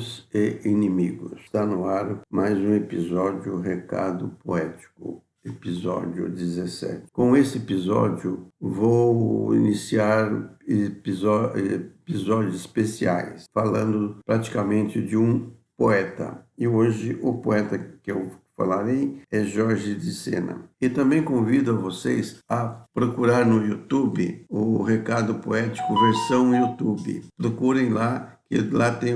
Amigos e inimigos, está no ar mais um episódio Recado Poético, episódio 17. Com esse episódio, vou iniciar episódios especiais, falando praticamente de um poeta. E hoje o poeta que eu falarei é Jorge de Sena. E também convido a vocês a procurar no YouTube o Recado Poético versão YouTube. Procurem lá, que lá tem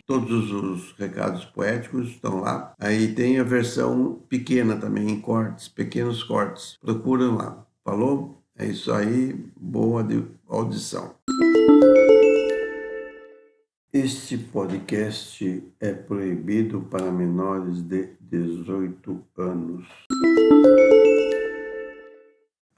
todos os recados poéticos, estão lá. Aí tem a versão pequena também, em cortes, pequenos cortes. Procurem lá. Falou? É isso aí. Boa audição. Este podcast é proibido para menores de 18 anos.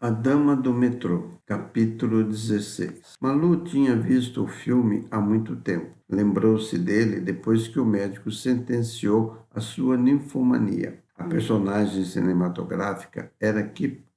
A Dama do Metrô, capítulo 16. Malu tinha visto o filme há muito tempo. Lembrou-se dele depois que o médico sentenciou a sua ninfomania. A personagem cinematográfica era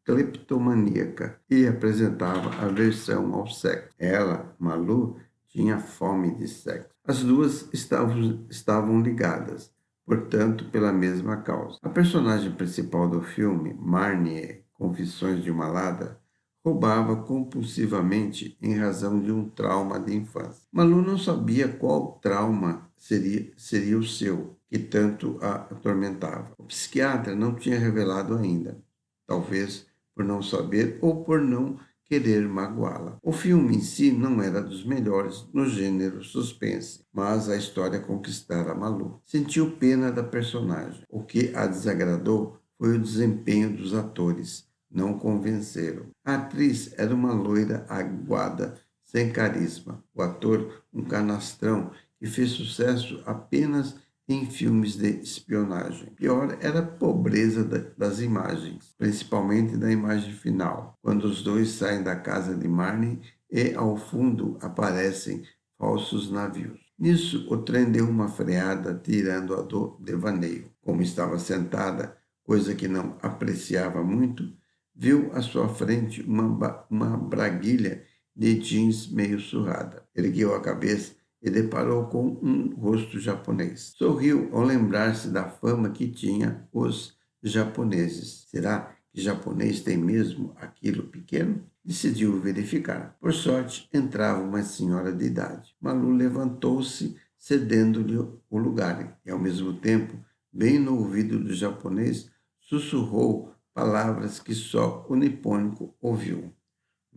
cleptomaníaca e apresentava aversão ao sexo. Ela, Malu, tinha fome de sexo. As duas estavam ligadas, portanto, pela mesma causa. A personagem principal do filme, Marnie, Confissões de uma Ladra, roubava compulsivamente em razão de um trauma de infância. Malu não sabia qual trauma seria o seu, que tanto a atormentava. O psiquiatra não tinha revelado ainda, talvez por não saber ou por não querer magoá-la. O filme em si não era dos melhores no gênero suspense, mas a história conquistara Malu. Sentiu pena da personagem. O que a desagradou foi o desempenho dos atores. Não convenceram. A atriz era uma loira aguada, sem carisma. O ator, um canastrão, que fez sucesso apenas em filmes de espionagem. Pior era a pobreza das imagens, principalmente da imagem final, quando os dois saem da casa de Marnie e ao fundo aparecem falsos navios. Nisso, o trem deu uma freada, tirando-a do devaneio. Como estava sentada, coisa que não apreciava muito, viu à sua frente uma braguilha de jeans meio surrada. Ergueu a cabeça e deparou com um rosto japonês. Sorriu ao lembrar-se da fama que tinha os japoneses. Será que japonês tem mesmo aquilo pequeno? Decidiu verificar. Por sorte, entrava uma senhora de idade. Malu levantou-se, cedendo-lhe o lugar, e ao mesmo tempo, bem no ouvido do japonês, sussurrou palavras que só o nipônico ouviu.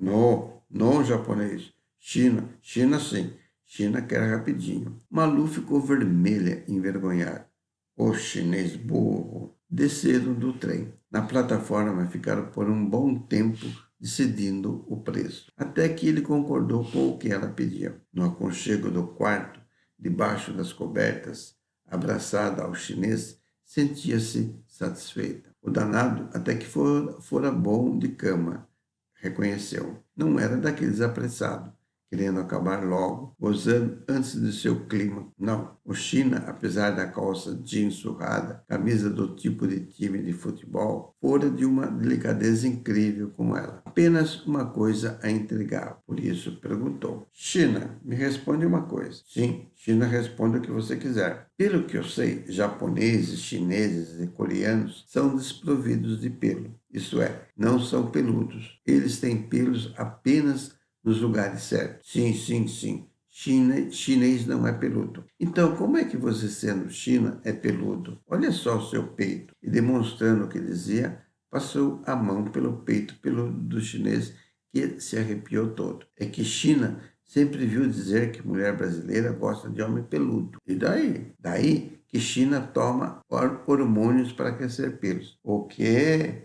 Não, japonês. China sim. China quer rapidinho. Malu ficou vermelha, envergonhada. O chinês burro. Desceram do trem. Na plataforma ficaram por um bom tempo decidindo o preço, até que ele concordou com o que ela pedia. No aconchego do quarto, debaixo das cobertas, abraçada ao chinês, sentia-se satisfeita. O danado até que fora bom de cama, reconheceu. Não era daqueles apressados, querendo acabar logo, gozando antes do seu clima. Não, o China, apesar da calça jeans surrada, camisa do tipo de time de futebol, fora de uma delicadeza incrível como ela. Apenas uma coisa a intrigava, por isso perguntou. China, me responde uma coisa. Sim, China, responde o que você quiser. Pelo que eu sei, japoneses, chineses e coreanos são desprovidos de pelo. Isso é, não são peludos. Eles têm pelos apenas nos lugares certos. Sim. Chinês não é peludo. Então, como é que você, sendo China, é peludo? Olha só o seu peito. E demonstrando o que dizia, passou a mão pelo peito peludo do chinês, que se arrepiou todo. É que China sempre viu dizer que mulher brasileira gosta de homem peludo. E daí? Daí que China toma hormônios para crescer pelos. O quê?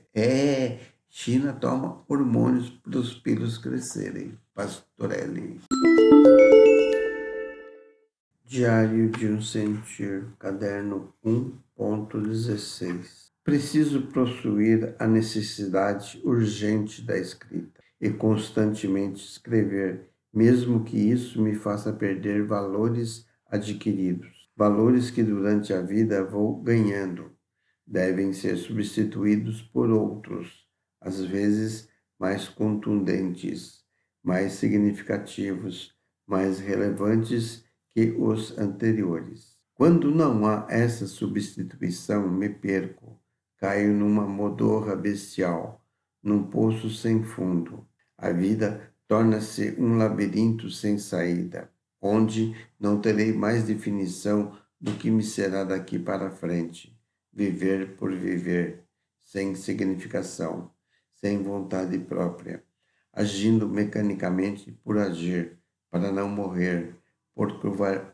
China toma hormônios para os pelos crescerem. Pastorelli. Diário de um Sentir, caderno 1.16. Preciso possuir a necessidade urgente da escrita e constantemente escrever, mesmo que isso me faça perder valores adquiridos, valores que durante a vida vou ganhando. Devem ser substituídos por outros, às vezes mais contundentes, mais significativos, mais relevantes que os anteriores. Quando não há essa substituição, me perco, caio numa modorra bestial, num poço sem fundo. A vida torna-se um labirinto sem saída, onde não terei mais definição do que me será daqui para frente. Viver por viver, sem significação, sem vontade própria, agindo mecanicamente por agir, para não morrer, por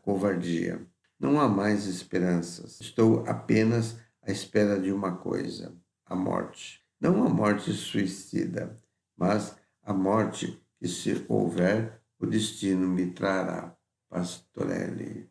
covardia. Não há mais esperanças. Estou apenas à espera de uma coisa: a morte. Não a morte suicida, mas a morte que, se houver, o destino me trará. Pastorelli.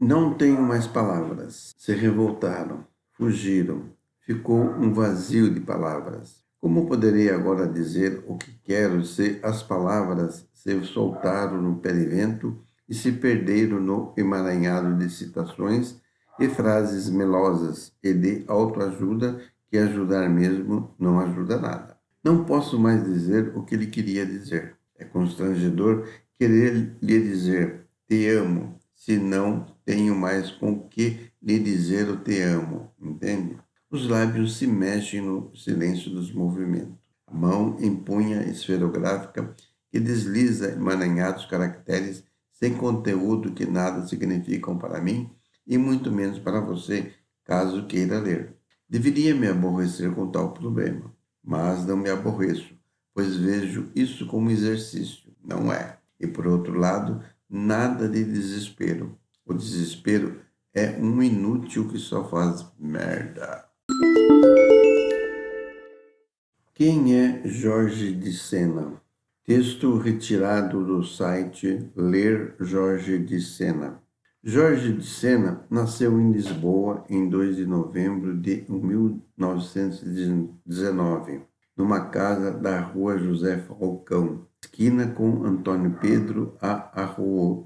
Não tenho mais palavras. Se revoltaram, fugiram. Ficou um vazio de palavras. Como poderei agora dizer o que quero se as palavras se soltaram no perivento e se perderam no emaranhado de citações e frases melosas e de autoajuda que ajudar mesmo não ajuda nada? Não posso mais dizer o que lhe queria dizer. É constrangedor querer lhe dizer te amo, se não tenho mais com que lhe dizer o te amo, entende? Os lábios se mexem no silêncio dos movimentos. A mão empunha esferográfica que desliza emaranhados caracteres sem conteúdo que nada significam para mim e muito menos para você, caso queira ler. Deveria me aborrecer com tal problema, mas não me aborreço, pois vejo isso como exercício, não é? E por outro lado, nada de desespero. O desespero é um inútil que só faz merda. Quem é Jorge de Sena? Texto retirado do site Ler Jorge de Sena. Jorge de Sena nasceu em Lisboa em 2 de novembro de 1919, numa casa da rua José Falcão, esquina com Antônio Pedro a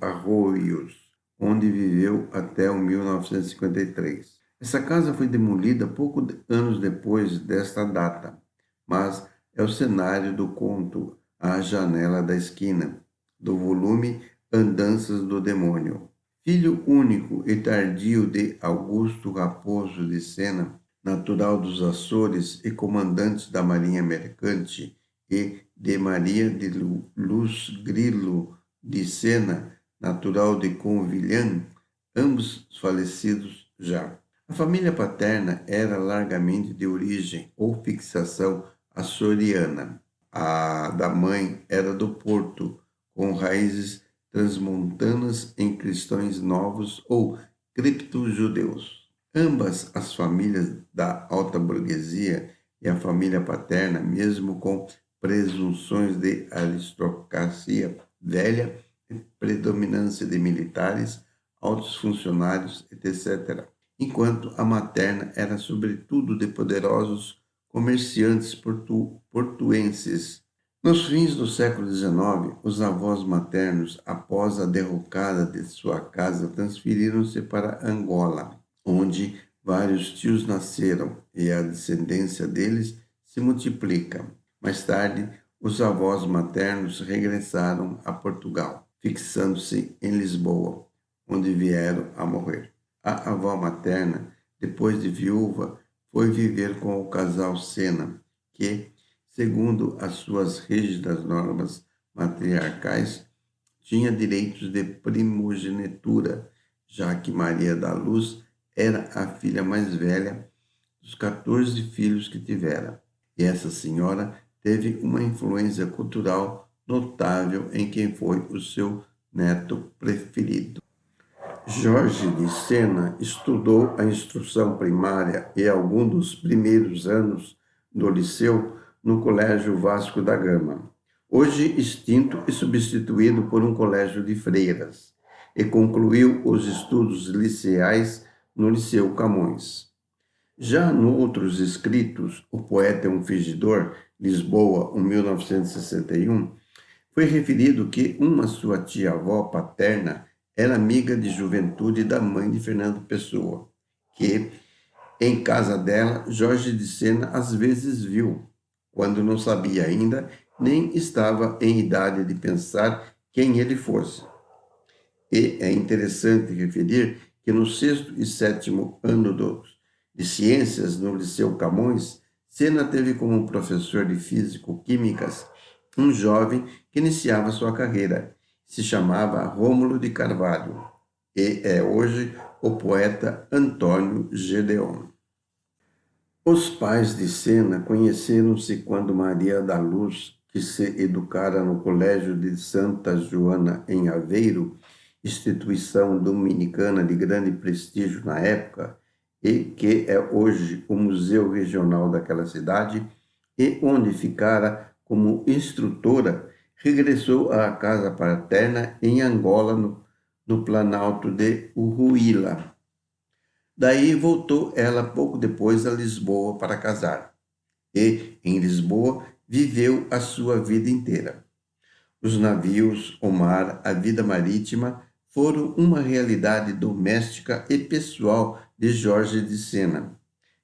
Arroios, onde viveu até o 1953. Essa casa foi demolida poucos anos depois desta data, mas é o cenário do conto A Janela da Esquina, do volume Andanças do Demônio. Filho único e tardio de Augusto Raposo de Sena, natural dos Açores e comandante da Marinha Mercante, e de Maria de Luz Grilo de Sena, natural de Convilhã, ambos falecidos já. A família paterna era largamente de origem ou fixação açoriana. A da mãe era do Porto, com raízes transmontanas em cristãos novos ou cripto-judeus. Ambas as famílias da alta burguesia e a família paterna, mesmo com presunções de aristocracia velha e predominância de militares, altos funcionários, etc., enquanto a materna era sobretudo de poderosos comerciantes portuenses. Nos fins do século XIX, os avós maternos, após a derrocada de sua casa, transferiram-se para Angola, onde vários tios nasceram e a descendência deles se multiplica. Mais tarde, os avós maternos regressaram a Portugal, fixando-se em Lisboa, onde vieram a morrer. A avó materna, depois de viúva, foi viver com o casal Sena, que, segundo as suas rígidas normas matriarcais, tinha direitos de primogenitura, já que Maria da Luz era a filha mais velha dos 14 filhos que tivera. E essa senhora teve uma influência cultural notável em quem foi o seu neto preferido. Jorge de Sena estudou a instrução primária e alguns dos primeiros anos do liceu no Colégio Vasco da Gama, hoje extinto e substituído por um colégio de freiras, e concluiu os estudos liceais no Liceu Camões. Já nos outros escritos, O Poeta é um Fingidor, Lisboa, 1961, foi referido que uma sua tia-avó paterna era amiga de juventude da mãe de Fernando Pessoa, que, em casa dela, Jorge de Sena às vezes viu, quando não sabia ainda, nem estava em idade de pensar quem ele fosse. E é interessante referir que no sexto e sétimo ano de ciências no Liceu Camões, Senna teve como professor de físico-químicas um jovem que iniciava sua carreira. Se chamava Rômulo de Carvalho e é hoje o poeta Antônio Gedeon. Os pais de Senna conheceram-se quando Maria da Luz, que se educara no Colégio de Santa Joana em Aveiro, instituição dominicana de grande prestígio na época, e que é hoje o museu regional daquela cidade, e onde ficara como instrutora, regressou à casa paterna em Angola, no Planalto de Uruíla. Daí voltou ela pouco depois a Lisboa para casar. E, em Lisboa, viveu a sua vida inteira. Os navios, o mar, a vida marítima foram uma realidade doméstica e pessoal de Jorge de Sena,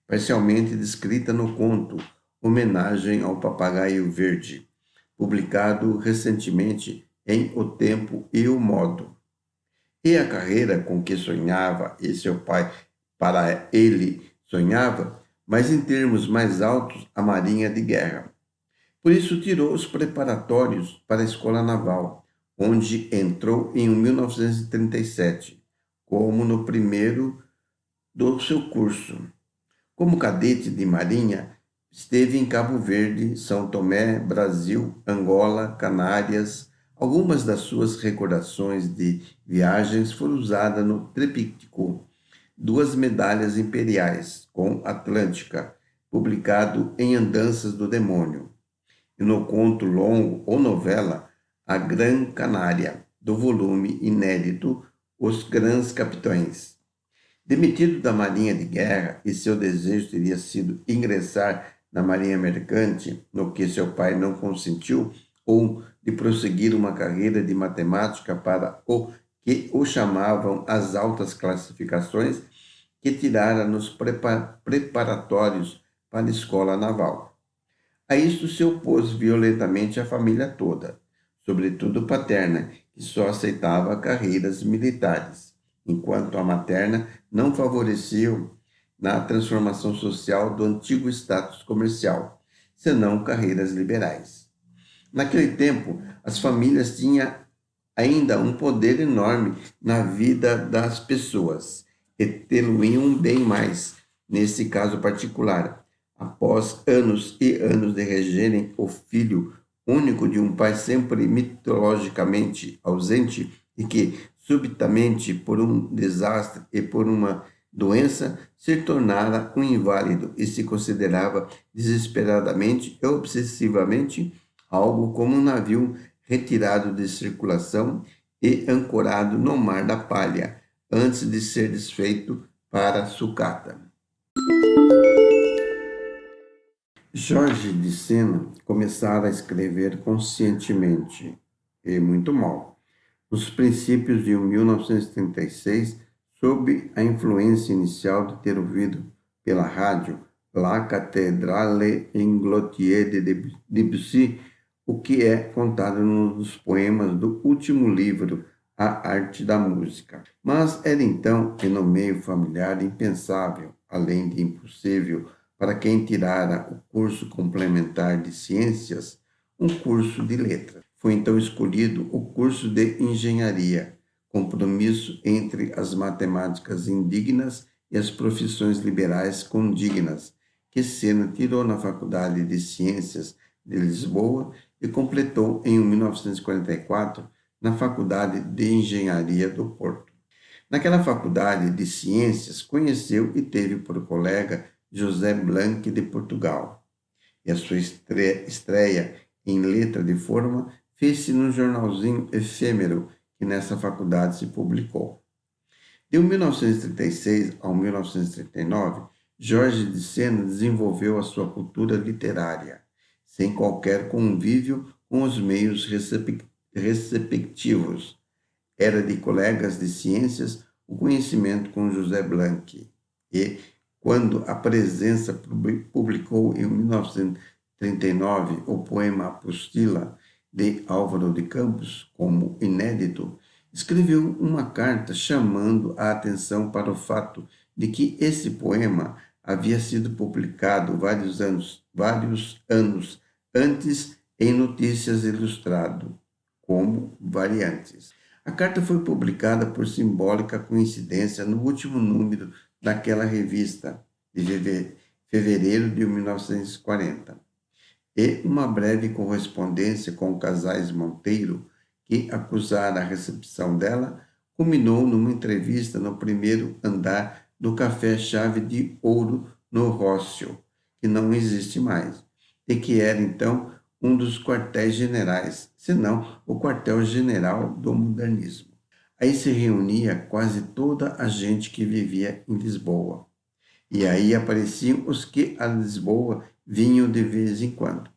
parcialmente descrita no conto Homenagem ao Papagaio Verde, publicado recentemente em O Tempo e o Modo. E a carreira com que sonhava e seu pai para ele sonhava, mas em termos mais altos, a Marinha de Guerra. Por isso tirou os preparatórios para a Escola Naval, onde entrou em 1937, como no primeiro do seu curso. Como cadete de Marinha, esteve em Cabo Verde, São Tomé, Brasil, Angola, Canárias. Algumas das suas recordações de viagens foram usadas no tríptico Duas Medalhas Imperiais, com Atlântica, publicado em Andanças do Demônio, e no conto longo ou novela A Gran Canária, do volume inédito Os Grandes Capitães. Demitido da Marinha de Guerra, e seu desejo teria sido ingressar na Marinha Mercante, no que seu pai não consentiu, ou de prosseguir uma carreira de matemática para o que o chamavam as altas classificações, que tirara nos preparatórios para a escola naval. A isto se opôs violentamente a família toda, sobretudo paterna, que só aceitava carreiras militares, enquanto a materna não favorecia na transformação social do antigo status comercial, senão carreiras liberais. Naquele tempo, as famílias tinham ainda um poder enorme na vida das pessoas e tê-lo-iam bem mais, nesse caso particular, após anos e anos de regerem o filho único de um pai sempre mitologicamente ausente e que, subitamente, por um desastre e por uma doença, se tornara um inválido e se considerava desesperadamente e obsessivamente algo como um navio retirado de circulação e ancorado no Mar da Palha, antes de ser desfeito para sucata. Jorge de Sena começara a escrever conscientemente, e muito mal, nos princípios de 1936, sob a influência inicial de ter ouvido pela rádio La Cathédrale en Glotier de Debussy, o que é contado nos poemas do último livro, A Arte da Música. Mas era então, e no meio familiar, impensável, além de impossível, para quem tirara o curso complementar de ciências, um curso de letras. Foi então escolhido o curso de engenharia, compromisso entre as matemáticas indignas e as profissões liberais condignas, que Sena tirou na Faculdade de Ciências de Lisboa e completou em 1944 na Faculdade de Engenharia do Porto. Naquela Faculdade de Ciências, conheceu e teve por colega José Blanc de Portugal. E a sua estreia em letra de forma fez-se num jornalzinho efêmero que nessa faculdade se publicou. De 1936 a 1939, Jorge de Sena desenvolveu a sua cultura literária, sem qualquer convívio com os meios receptivos. Era de colegas de ciências o conhecimento com José Blanc. E, quando a Presença publicou em 1939 o poema Apostila de Álvaro de Campos como inédito, escreveu uma carta chamando a atenção para o fato de que esse poema havia sido publicado vários anos antes em Notícias Ilustrado, como variantes. A carta foi publicada por simbólica coincidência no último número daquela revista, de fevereiro de 1940, e uma breve correspondência com Casais Monteiro, que acusara a recepção dela, culminou numa entrevista no primeiro andar do Café Chave de Ouro no Rócio, que não existe mais, e que era então um dos quartéis-generais, se não o quartel-general do modernismo. Aí se reunia quase toda a gente que vivia em Lisboa. E aí apareciam os que a Lisboa vinham de vez em quando.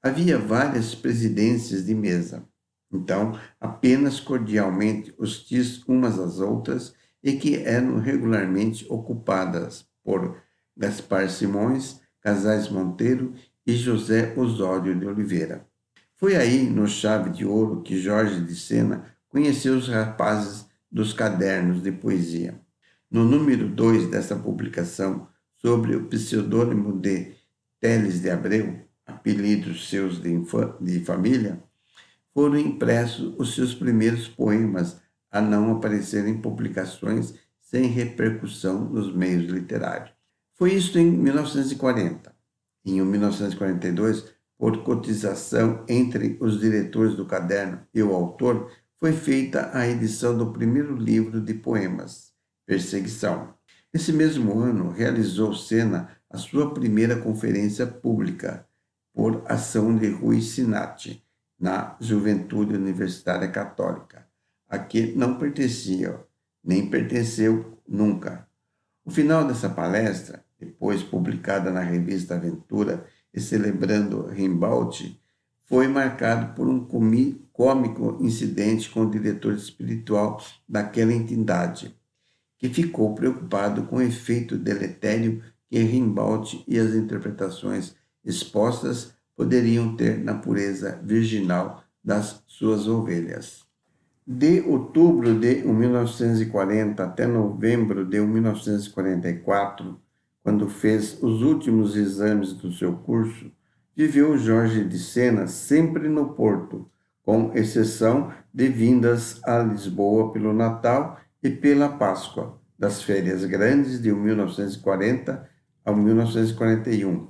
Havia várias presidências de mesa, então apenas cordialmente hostis umas às outras e que eram regularmente ocupadas por Gaspar Simões, Casais Monteiro e José Osório de Oliveira. Foi aí, no Chave de Ouro, que Jorge de Sena conheceu os rapazes dos cadernos de poesia. No número 2 dessa publicação, sobre o pseudônimo de Teles de Abreu, apelidos seus de família, foram impressos os seus primeiros poemas a não aparecer em publicações sem repercussão nos meios literários. Foi isto em 1940. Em 1942, por cotização entre os diretores do caderno e o autor, foi feita a edição do primeiro livro de poemas, Perseguição. Nesse mesmo ano, realizou Sena a sua primeira conferência pública, por ação de Rui Sinatti, na Juventude Universitária Católica, a que não pertencia, nem pertenceu nunca. O final dessa palestra, depois publicada na revista Aventura e celebrando Rimbaud, foi marcado por um cômico incidente com o diretor espiritual daquela entidade, que ficou preocupado com o efeito deletério que Rimbaud e as interpretações expostas poderiam ter na pureza virginal das suas ovelhas. De outubro de 1940 até novembro de 1944, quando fez os últimos exames do seu curso, viveu Jorge de Sena sempre no Porto, com exceção de vindas a Lisboa pelo Natal e pela Páscoa, das férias grandes de 1940 a 1941,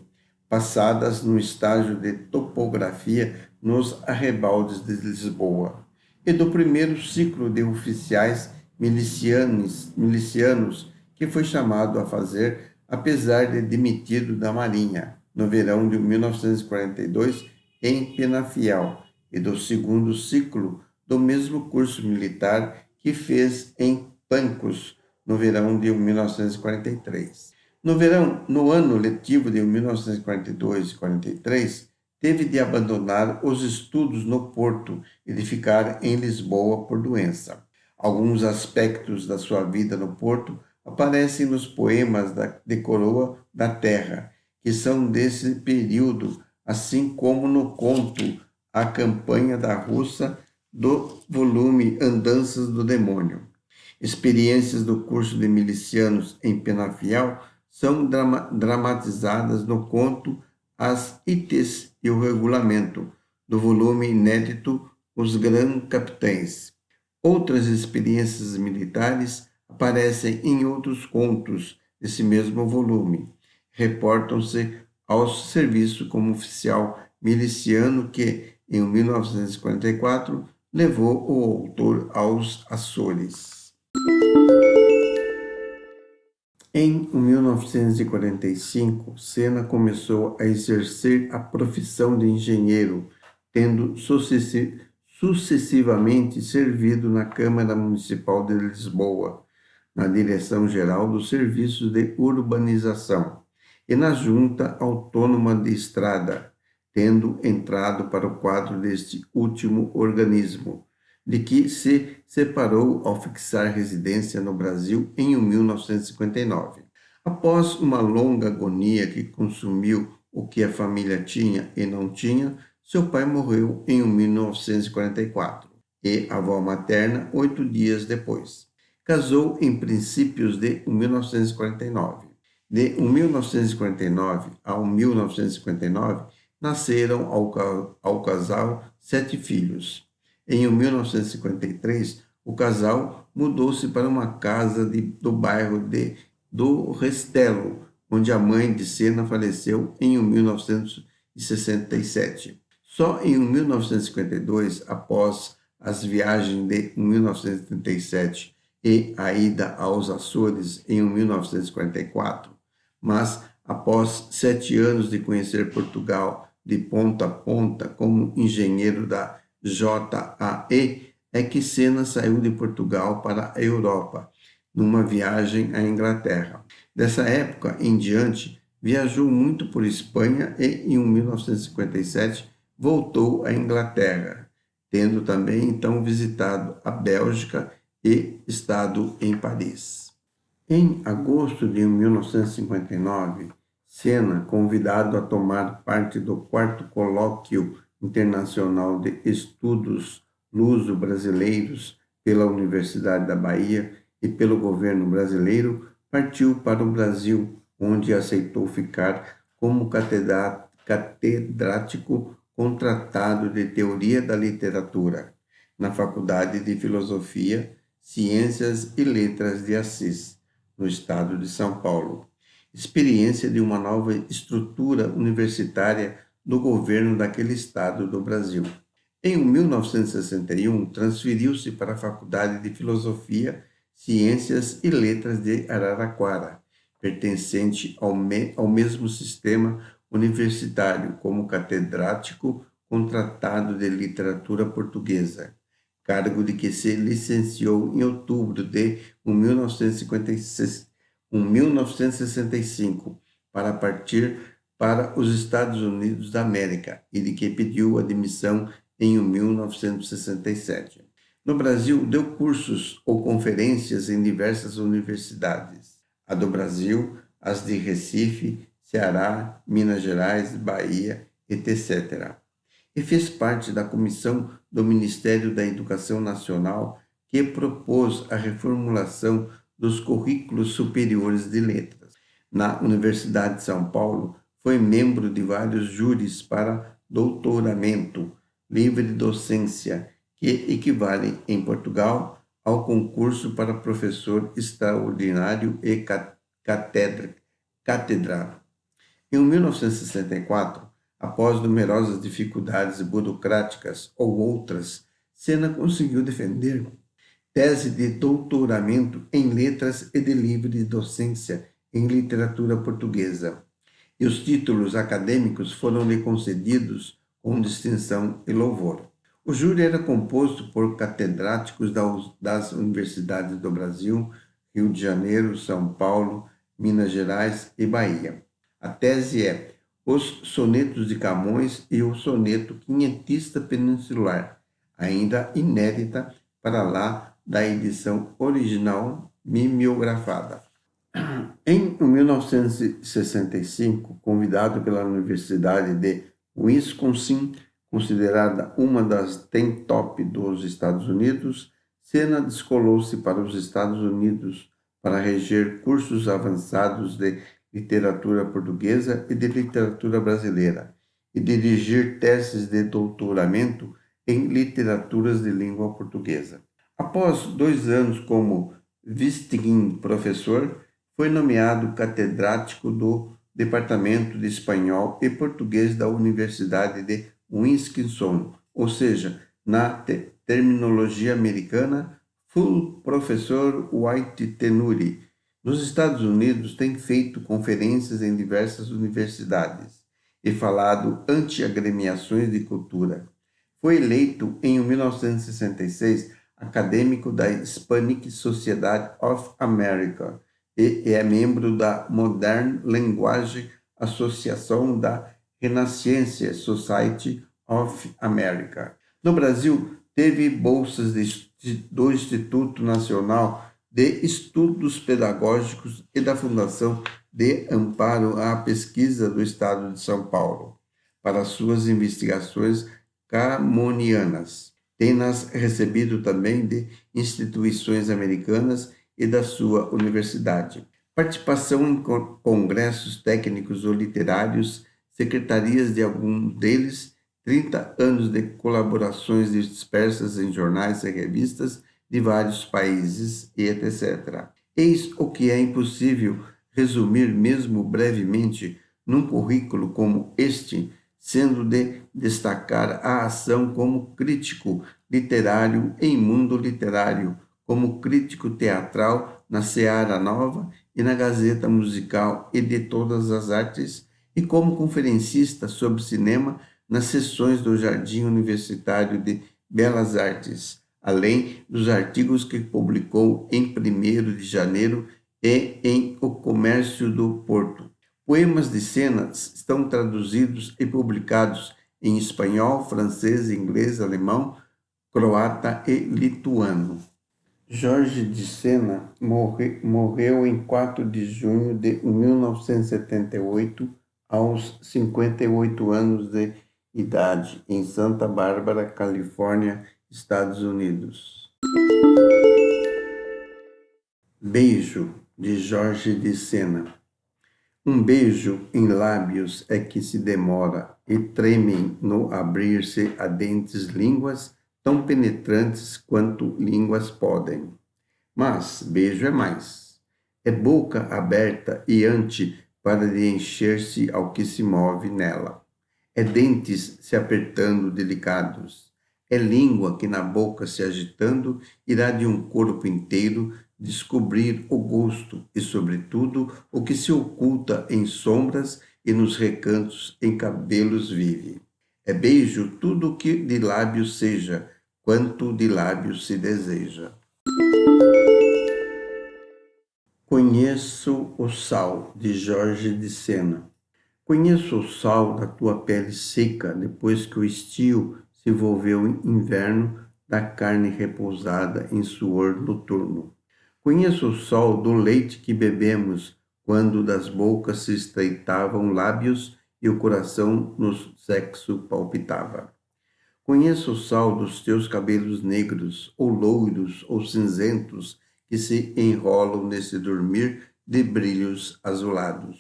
passadas no estágio de topografia nos arrebaldes de Lisboa, e do primeiro ciclo de oficiais milicianos que foi chamado a fazer, apesar de demitido da Marinha, no verão de 1942, em Penafiel, e do segundo ciclo do mesmo curso militar que fez em Pancos, no verão de 1943. No ano letivo de 1942 e 43, teve de abandonar os estudos no Porto e de ficar em Lisboa por doença. Alguns aspectos da sua vida no Porto aparecem nos poemas de Coroa da Terra, que são desse período, assim como no conto A Campanha da Russa, do volume Andanças do Demônio. Experiências do curso de milicianos em Penafiel são dramatizadas no conto As Ites e o Regulamento, do volume inédito Os Gran Capitães. Outras experiências militares aparecem em outros contos desse mesmo volume. Reportam-se ao serviço como oficial miliciano que, em 1944, levou o autor aos Açores. Em 1945, Sena começou a exercer a profissão de engenheiro, tendo sucessivamente servido na Câmara Municipal de Lisboa, na Direção-Geral dos Serviços de Urbanização e na Junta Autônoma de Estrada, tendo entrado para o quadro deste último organismo, de que se separou ao fixar residência no Brasil em 1959. Após uma longa agonia que consumiu o que a família tinha e não tinha, seu pai morreu em 1944. e avó materna 8 dias depois. Casou em princípios de 1949. De 1949 a 1959, nasceram ao casal 7 filhos. Em 1953, o casal mudou-se para uma casa do bairro do Restelo, onde a mãe de Senna faleceu em 1967. Só em 1952, após as viagens de 1937 e a ida aos Açores em 1944, mas após 7 anos de conhecer Portugal de ponta a ponta como engenheiro da JAE, é que Senna saiu de Portugal para a Europa, numa viagem à Inglaterra. Dessa época em diante, viajou muito por Espanha e, em 1957, voltou à Inglaterra, tendo também então visitado a Bélgica e estado em Paris. Em agosto de 1959, Senna, convidado a tomar parte do 4º Colóquio Internacional de Estudos Luso-Brasileiros pela Universidade da Bahia e pelo governo brasileiro, partiu para o Brasil, onde aceitou ficar como catedrático contratado de Teoria da Literatura na Faculdade de Filosofia, Ciências e Letras de Assis, no estado de São Paulo. Experiência de uma nova estrutura universitária do governo daquele estado do Brasil. Em 1961, transferiu-se para a Faculdade de Filosofia, Ciências e Letras de Araraquara, pertencente ao mesmo sistema universitário, como catedrático contratado de literatura portuguesa, cargo de que se licenciou em outubro de 1965 para partir para os Estados Unidos da América e de que pediu admissão em 1967. No Brasil, deu cursos ou conferências em diversas universidades. A do Brasil, as de Recife, Ceará, Minas Gerais, Bahia, etc. E fez parte da comissão do Ministério da Educação Nacional que propôs a reformulação dos currículos superiores de letras. Na Universidade de São Paulo, foi membro de vários júris para doutoramento, livre docência, que equivalem em Portugal ao concurso para professor extraordinário e catedrático. Em 1964, após numerosas dificuldades burocráticas ou outras, Senna conseguiu defender tese de doutoramento em letras e de livre docência em literatura portuguesa. E os títulos acadêmicos foram-lhe concedidos com distinção e louvor. O júri era composto por catedráticos das universidades do Brasil, Rio de Janeiro, São Paulo, Minas Gerais e Bahia. A tese é Os Sonetos de Camões e o Soneto Quinhentista Peninsular, ainda inédita para lá da edição original mimeografada. Em 1965, convidado pela Universidade de Wisconsin, considerada uma das 10 top dos Estados Unidos, Senna descolou-se para os Estados Unidos para reger cursos avançados de literatura portuguesa e de literatura brasileira, e dirigir teses de doutoramento em literaturas de língua portuguesa. Após 2 anos como visiting professor, foi nomeado catedrático do Departamento de Espanhol e Português da Universidade de Wisconsin, ou seja, na terminologia americana, full professor White Tenure. Nos Estados Unidos, tem feito conferências em diversas universidades e falado ante agremiações de cultura. Foi eleito em 1966 acadêmico da Hispanic Society of America e é membro da Modern Language Association da Renaissance Society of America. No Brasil, teve bolsas do Instituto Nacional de Estudos Pedagógicos e da Fundação de Amparo à Pesquisa do Estado de São Paulo, para suas investigações camonianas. Tem-nas recebido também de instituições americanas e da sua universidade. Participação em congressos técnicos ou literários, secretarias de algum deles, 30 anos de colaborações dispersas em jornais e revistas de vários países e etc. Eis o que é impossível resumir mesmo brevemente num currículo como este, sendo de destacar a ação como crítico literário em mundo literário, como crítico teatral na Seara Nova e na Gazeta Musical e de Todas as Artes, e como conferencista sobre cinema nas sessões do Jardim Universitário de Belas Artes, além dos artigos que publicou em 1º de janeiro e em O Comércio do Porto. Poemas de cenas estão traduzidos e publicados em espanhol, francês, inglês, alemão, croata e lituano. Jorge de Sena morreu em 4 de junho de 1978, aos 58 anos de idade, em Santa Bárbara, Califórnia, Estados Unidos. Beijo, de Jorge de Sena. Um beijo em lábios é que se demora e tremem no abrir-se a dentes línguas tão penetrantes quanto línguas podem. Mas beijo é mais. É boca aberta e ante para de encher-se ao que se move nela. É dentes se apertando delicados. É língua que na boca se agitando irá de um corpo inteiro descobrir o gosto e, sobretudo, o que se oculta em sombras e nos recantos em cabelos vive. É beijo tudo o que de lábios seja, quanto de lábios se deseja. Conheço o sal, de Jorge de Sena. Conheço o sal da tua pele seca, depois que o estio se volveu em inverno, da carne repousada em suor noturno. Conheço o sol do leite que bebemos, quando das bocas se estreitavam lábios e o coração no sexo palpitava. Conheço o sol dos teus cabelos negros, ou loiros, ou cinzentos, que se enrolam nesse dormir de brilhos azulados.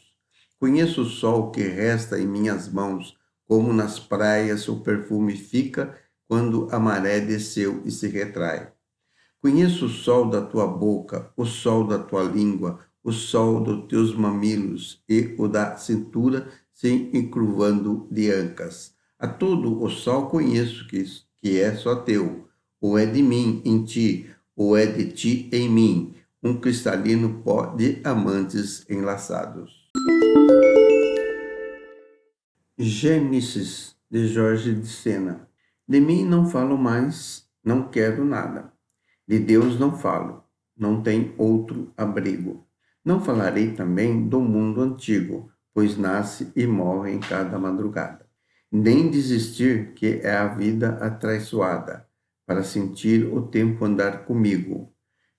Conheço o sol que resta em minhas mãos, como nas praias o perfume fica quando a maré desceu e se retrai. Conheço o sol da tua boca, o sol da tua língua, o sol dos teus mamilos e o da cintura se encurvando de ancas. A todo o sol conheço que é só teu, ou é de mim em ti, ou é de ti em mim, um cristalino pó de amantes enlaçados. Gênesis, de Jorge de Sena. De mim não falo mais, não quero nada. De Deus não falo, não tem outro abrigo. Não falarei também do mundo antigo, pois nasce e morre em cada madrugada. Nem desistir, que é a vida atraiçoada, para sentir o tempo andar comigo.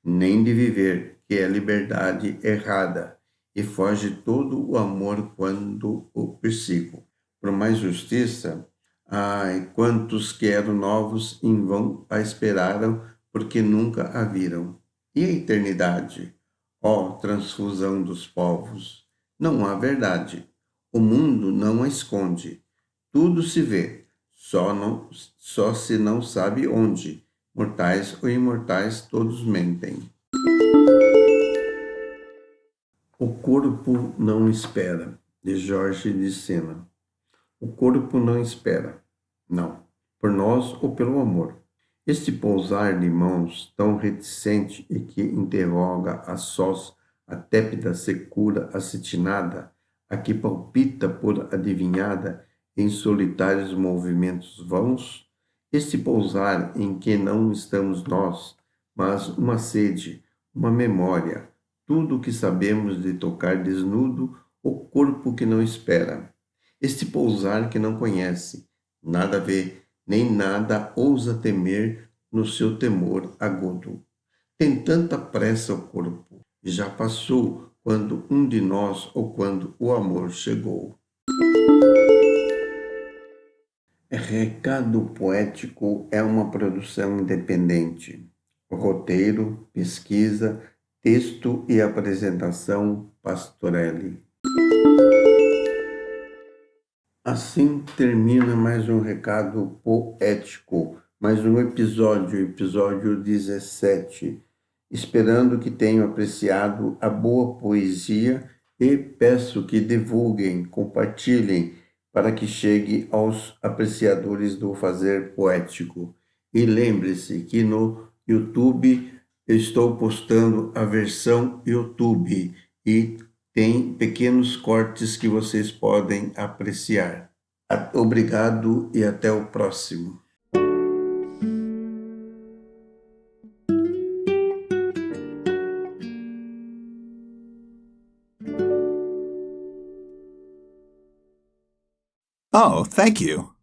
Nem de viver, que é a liberdade errada, e foge todo o amor quando o persigo. Por mais justiça, ai, quantos que eram novos em vão a esperaram, porque nunca a viram. E a eternidade? Ó transfusão dos povos! Não há verdade. O mundo não a esconde. Tudo se vê, só se não sabe onde. Mortais ou imortais, todos mentem. O corpo não espera, de Jorge de Sena. O corpo não espera, não, por nós ou pelo amor. Este pousar de mãos tão reticente e que interroga a sós a tépida secura acetinada, a que palpita por adivinhada em solitários movimentos vãos, este pousar em que não estamos nós, mas uma sede, uma memória, tudo o que sabemos de tocar desnudo, o corpo que não espera. Este pousar que não conhece, nada vê, nem nada ousa temer no seu temor agudo. Tem tanta pressa o corpo, já passou quando um de nós ou quando o amor chegou. Recado Poético é uma produção independente. Roteiro, pesquisa, texto e apresentação Pastorelli. Assim termina mais um recado poético, mais um episódio 17. Esperando que tenham apreciado a boa poesia e peço que divulguem, compartilhem, para que chegue aos apreciadores do fazer poético. E lembre-se que no YouTube eu estou postando a versão YouTube e tem pequenos cortes que vocês podem apreciar. Obrigado e até o próximo. Oh, thank you.